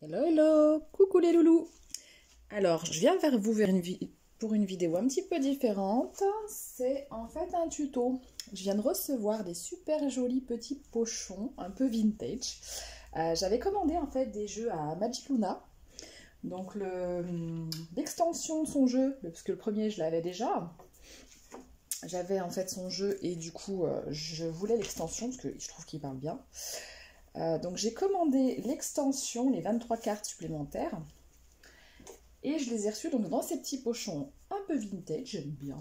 Hello, hello, coucou les loulous. Alors, je viens vers vous pour une vidéo un petit peu différente. C'est en fait un tuto. Je viens de recevoir des super jolis petits pochons, un peu vintage. J'avais commandé en fait des jeux à Magicluna. Donc l'extension de son jeu, parce que le premier je l'avais déjà. J'avais en fait son jeu et du coup je voulais l'extension parce que je trouve qu'il parle bien. Donc j'ai commandé l'extension, les 23 cartes supplémentaires. Et je les ai reçues donc, dans ces petits pochons un peu vintage, j'aime bien.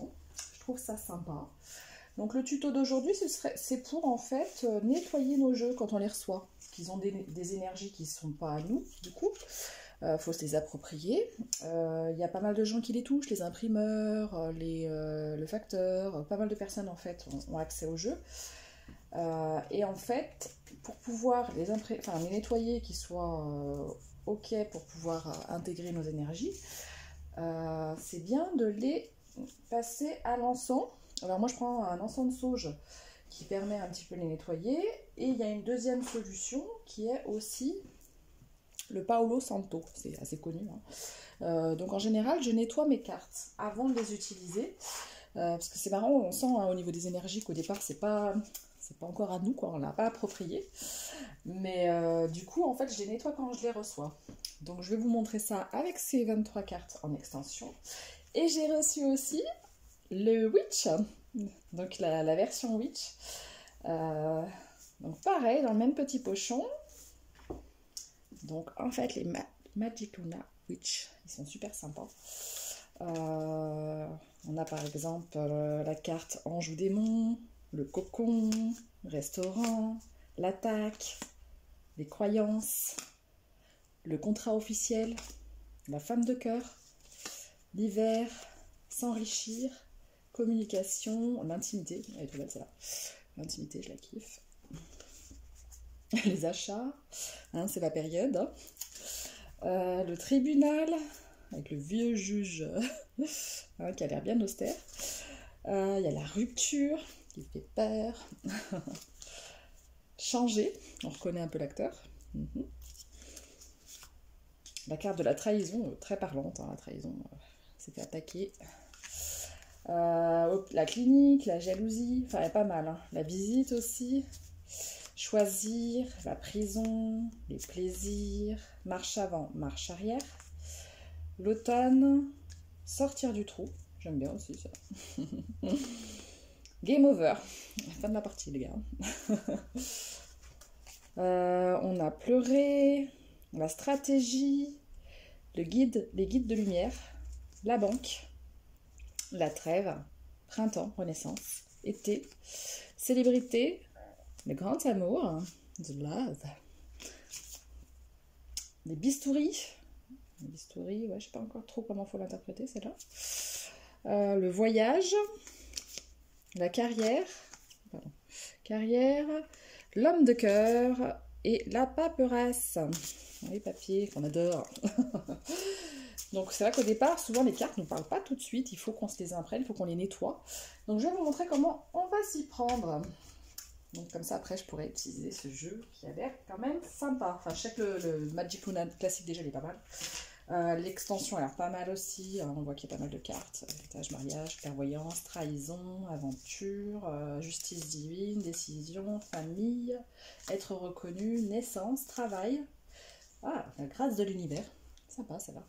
Je trouve ça sympa. Donc le tuto d'aujourd'hui, c'est pour en fait nettoyer nos jeux quand on les reçoit. Parce qu'ils ont des énergies qui ne sont pas à nous, du coup. Faut se les approprier. Y a pas mal de gens qui les touchent, les imprimeurs, le facteur, pas mal de personnes en fait ont accès au jeu. Et en fait, pour pouvoir les nettoyer, qu'ils soient ok pour pouvoir intégrer nos énergies, c'est bien de les passer à l'encens. Alors moi je prends un encens de sauge qui permet un petit peu de les nettoyer, et il y a une deuxième solution qui est aussi le Paolo Santo, c'est assez connu, hein. Donc en général je nettoie mes cartes avant de les utiliser, parce que c'est marrant, on sent hein, au niveau des énergies qu'au départ c'est pas encore à nous, quoi, on l'a pas approprié. Mais du coup, en fait, je les nettoie quand je les reçois. Donc, je vais vous montrer ça avec ces 23 cartes en extension. Et j'ai reçu aussi le Witch, donc la version Witch. Donc, pareil, dans le même petit pochon. Donc, en fait, les Magicluna Witch, ils sont super sympas. On a par exemple la carte Ange ou Démon, le cocon, restaurant, l'attaque, les croyances, le contrat officiel, la femme de cœur, l'hiver, s'enrichir, communication, l'intimité, elle est trop belle celle-là, l'intimité je la kiffe, les achats, hein, c'est la période, hein. Le tribunal, avec le vieux juge hein, qui a l'air bien austère, il y a la rupture, qui fait peur. Changer, on reconnaît un peu l'acteur. La carte de la trahison, très parlante, hein, la trahison, c'était attaqué. La clinique, la jalousie, enfin il y a pas mal. Hein. La visite aussi. Choisir, la prison, les plaisirs, marche avant, marche arrière. L'automne, sortir du trou, j'aime bien aussi ça. Game over, fin de la partie les gars. On a pleuré, la stratégie, les guides de lumière, la banque, la trêve, printemps, renaissance, été, célébrité, le grand amour, the love, les bistouris, ouais, je sais pas encore trop comment il faut l'interpréter celle-là, le voyage, la carrière, l'homme de cœur et la paperasse, les papiers qu'on adore. Donc c'est vrai qu'au départ, souvent les cartes ne nous parlent pas tout de suite, il faut qu'on se les imprègne, il faut qu'on les nettoie. Donc je vais vous montrer comment on va s'y prendre. Donc comme ça après je pourrais utiliser ce jeu qui a l'air quand même sympa. Enfin je sais que le Magicluna classique déjà il est pas mal. L'extension a l'air pas mal aussi, on voit qu'il y a pas mal de cartes, héritage, mariage, clairvoyance, trahison, aventure, justice divine, décision, famille, être reconnu, naissance, travail, ah, la grâce de l'univers, sympa ça va.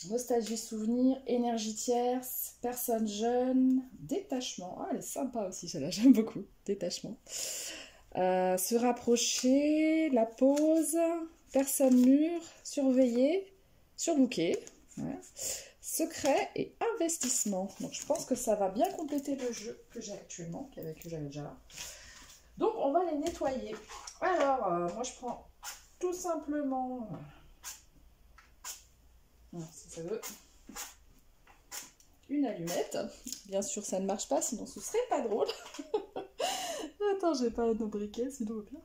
Nostalgie, souvenir, énergie tierce, personne jeune, détachement, ah elle est sympa aussi celle-là, j'aime beaucoup, détachement. Se rapprocher, la pause, personne mûre, surveiller, surbooker, ouais. Secret et investissement. Donc je pense que ça va bien compléter le jeu que j'ai actuellement, que j'avais déjà là. Donc on va les nettoyer. Alors moi je prends tout simplement, si ça veut, une allumette. Bien sûr ça ne marche pas, sinon ce serait pas drôle. Attends, j'ai pas nos briquets, sinon au pire.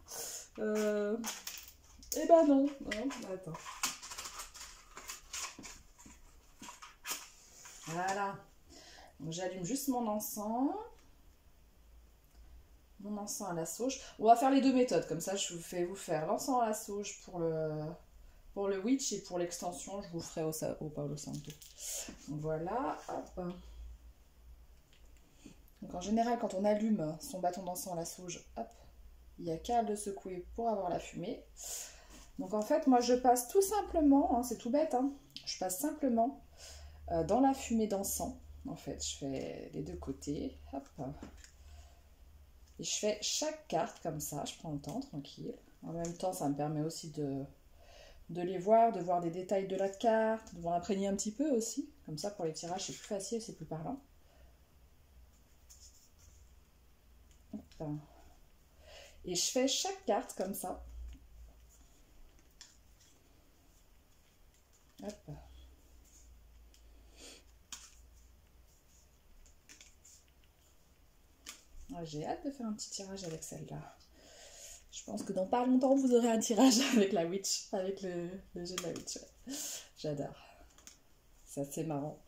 Eh ben non, attends. Voilà. Donc j'allume juste mon encens. Mon encens à la sauge. On va faire les deux méthodes, comme ça je vais vous faire l'encens à la sauge pour Pour le witch et pour l'extension, je vous le ferai au Palo Santo. Donc voilà, hop. Donc en général, quand on allume son bâton d'encens à la sauge, hop, il n'y a qu'à le secouer pour avoir la fumée. Donc en fait, moi je passe tout simplement, hein, c'est tout bête, hein, je passe simplement dans la fumée d'encens. En fait, je fais les deux côtés, hop. Et je fais chaque carte comme ça, je prends le temps, tranquille. En même temps, ça me permet aussi de les voir, de voir des détails de la carte, de m'en imprégner un petit peu aussi. Comme ça, pour les tirages, c'est plus facile, c'est plus parlant. Hop. Et je fais chaque carte comme ça. Hop. J'ai hâte de faire un petit tirage avec celle-là. Je pense que dans pas longtemps, vous aurez un tirage avec la Witch, avec le jeu de la Witch. Ouais. J'adore. C'est assez marrant.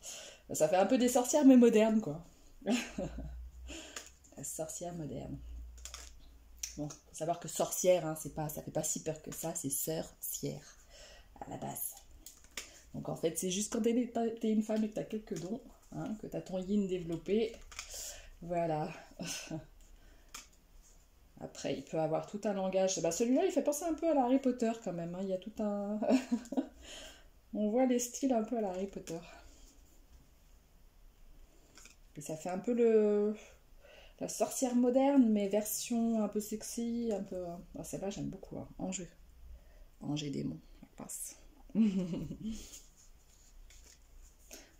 Ça fait un peu des sorcières, mais modernes, quoi. La sorcière moderne. Bon, faut savoir que sorcière, hein, ça fait pas si peur que ça, c'est sœur-cière, à la base. Donc en fait, c'est juste quand t'es une femme et que t'as quelques dons, hein, que t'as ton yin développé. Voilà. Après, il peut avoir tout un langage. Bah, celui-là, il fait penser un peu à la Harry Potter quand même. Hein. Il y a tout un... On voit les styles un peu à la Harry Potter. Et ça fait un peu la sorcière moderne, mais version un peu sexy, un peu... Oh, celle-là, j'aime beaucoup. Hein. Enjeu. Ange et démon, ça passe.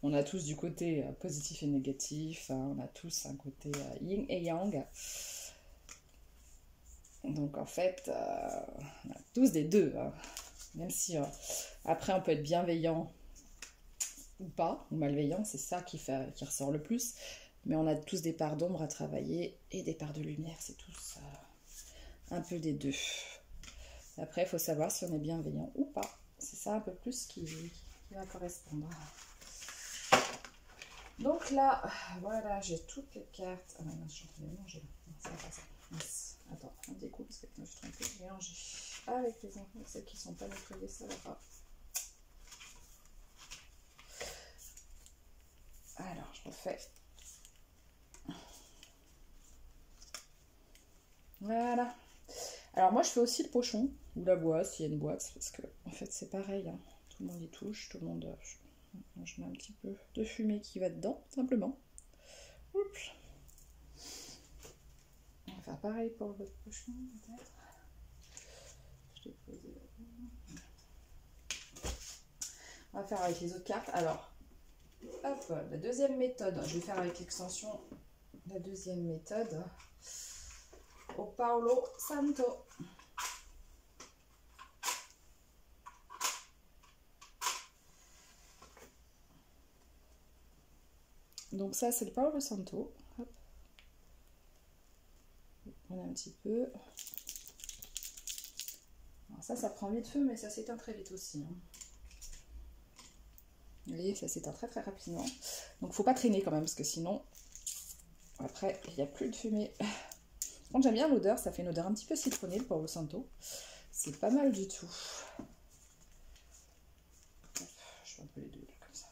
On a tous du côté positif et négatif. Hein. On a tous un côté yin et yang. Donc en fait, on a tous des deux. Hein. Même si après on peut être bienveillant ou pas, ou malveillant, c'est ça qui ressort le plus. Mais on a tous des parts d'ombre à travailler et des parts de lumière, c'est tous un peu des deux. Après, il faut savoir si on est bienveillant ou pas. C'est ça un peu plus qui va correspondre. Donc là, voilà, j'ai toutes les cartes. Ah non, je suis en train de manger. Non, ça va pas ça. Attends, un découp parce que je me suis trompée. J'ai mélangé avec les enfants, celles qui ne sont pas nettoyées, ça va pas. Alors, je refais. Voilà. Alors moi, je fais aussi le pochon ou la boîte, s'il y a une boîte, parce que en fait, c'est pareil. Hein. Tout le monde y touche, tout le monde... Je mets un petit peu de fumée qui va dedans, simplement. Oups. On va faire pareil pour votre pochon, peut-être. Je l'ai posé là. On va faire avec les autres cartes. Alors, hop, la deuxième méthode. Je vais faire avec l'extension la deuxième méthode. Au Palo Santo. Donc ça, c'est le Palo Santo. Hop. On a un petit peu. Alors ça prend vite feu, mais ça s'éteint très vite aussi. Hein. Vous voyez, ça s'éteint très très rapidement. Donc faut pas traîner quand même, parce que sinon, après, il n'y a plus de fumée. Bon, j'aime bien l'odeur, ça fait une odeur un petit peu citronnée, le Palo Santo. C'est pas mal du tout. Hop, je fais un peu les deux, comme ça.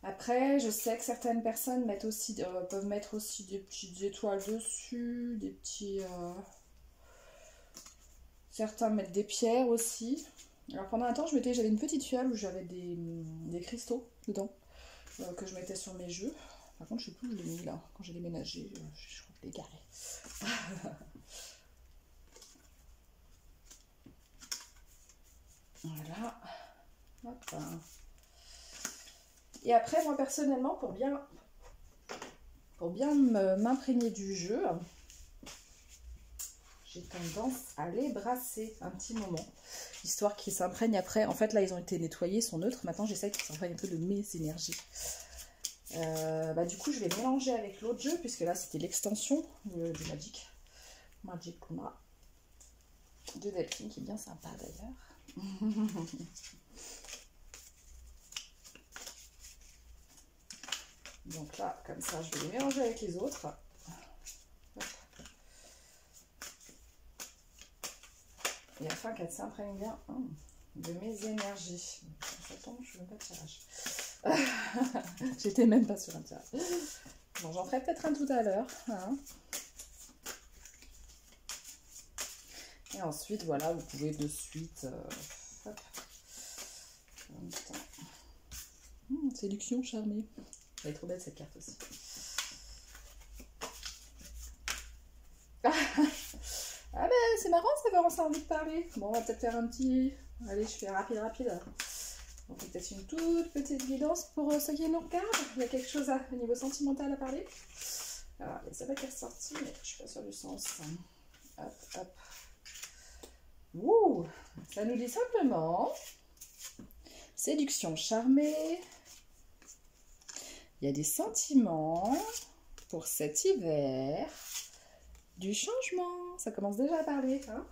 Après, je sais que certaines personnes mettent aussi, peuvent mettre aussi des petites étoiles dessus, des petits... Certains mettent des pierres aussi. Alors pendant un temps, j'avais une petite fiole où j'avais des cristaux dedans, que je mettais sur mes jeux. Par contre, je sais plus où je l'ai mis là. Quand j'ai déménagé, je crois que je l'ai garé. Voilà. Hop. Et après, moi personnellement, pour bien m'imprégner du jeu, j'ai tendance à les brasser un petit moment, histoire qu'ils s'imprègnent après. En fait, là, ils ont été nettoyés, ils sont neutres. Maintenant, j'essaie qu'ils s'imprègnent un peu de mes énergies. Du coup, je vais mélanger avec l'autre jeu, puisque là, c'était l'extension du Magic Luna de Delphine, qui est bien sympa d'ailleurs. Donc là, comme ça, je vais les mélanger avec les autres. Et afin qu'elle s'imprègne bien de mes énergies. Ça tombe, je ne veux pas de tirage. J'étais même pas sur un tirage. Bon, j'en ferai peut-être un tout à l'heure. Hein. Et ensuite, voilà, vous pouvez de suite... hop. Séduction charmée. Elle est trop belle cette carte aussi. Ah ben c'est marrant, ça va, on a envie de parler. Bon, on va peut-être faire un petit... Allez, je fais rapide. On fait peut-être une toute petite guidance pour ceux qui nous regardent. Il y a quelque chose au niveau sentimental à parler. Alors, il y a ça qui est ressorti, mais je suis pas sûre du sens. Hop, hop. Ouh, ça nous dit simplement séduction charmée. Il y a des sentiments pour cet hiver, du changement. Ça commence déjà à parler, hein.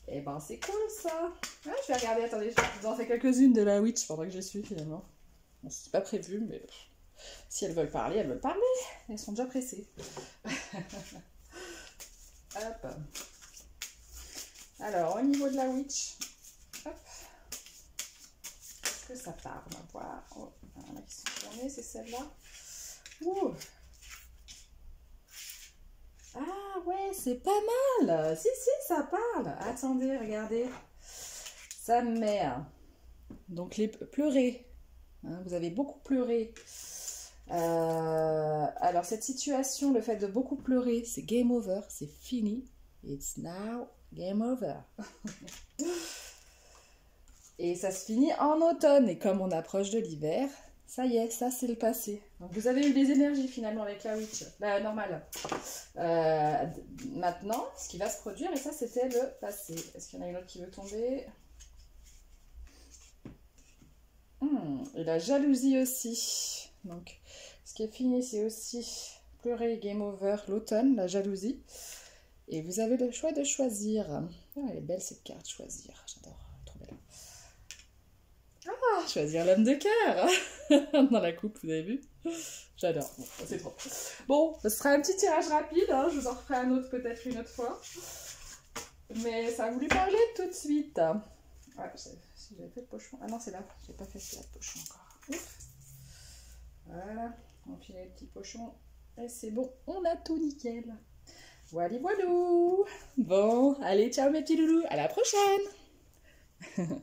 Et ben c'est cool ça. Ah, je vais regarder, attendez, je vous en fais quelques-unes de la witch pendant que j'y suis finalement. Bon, c'est pas prévu, mais si elles veulent parler, elles veulent parler. Elles sont déjà pressées. Hop. Alors, au niveau de la witch, hop. Est-ce que ça part? On va voir. Oh, il y en a qui sont tournées, c'est celle-là. Ouh. Ah ouais, c'est pas mal. Si, ça parle. Attendez, regardez. Sa mère. Donc, les pleurer. Hein, vous avez beaucoup pleuré. Alors, cette situation, le fait de beaucoup pleurer, c'est game over. C'est fini. It's now game over. Et ça se finit en automne. Et comme on approche de l'hiver, ça y est, ça c'est le passé. Donc vous avez eu des énergies finalement avec la witch, la normale. Maintenant, ce qui va se produire, et ça c'était le passé. Est-ce qu'il y en a une autre qui veut tomber? Et la jalousie aussi. Donc, ce qui est fini, c'est aussi pleurer, game over, l'automne, la jalousie. Et vous avez le choix de choisir. Oh, elle est belle cette carte, choisir. J'adore, trop belle. Ah, choisir l'homme de cœur dans la coupe, vous avez vu? J'adore, bon, c'est trop. Bon, ce sera un petit tirage rapide, hein. Je vous en referai un autre peut-être une autre fois. Mais ça a voulu parler tout de suite. Ouais, si j'avais fait le pochon. Ah non, c'est là, j'ai pas fait celui-là de pochon encore. Ouf. Voilà, on file les petits pochons. Et c'est bon, on a tout nickel. Voilà, voilou. Bon, allez, ciao mes petits loulous, à la prochaine.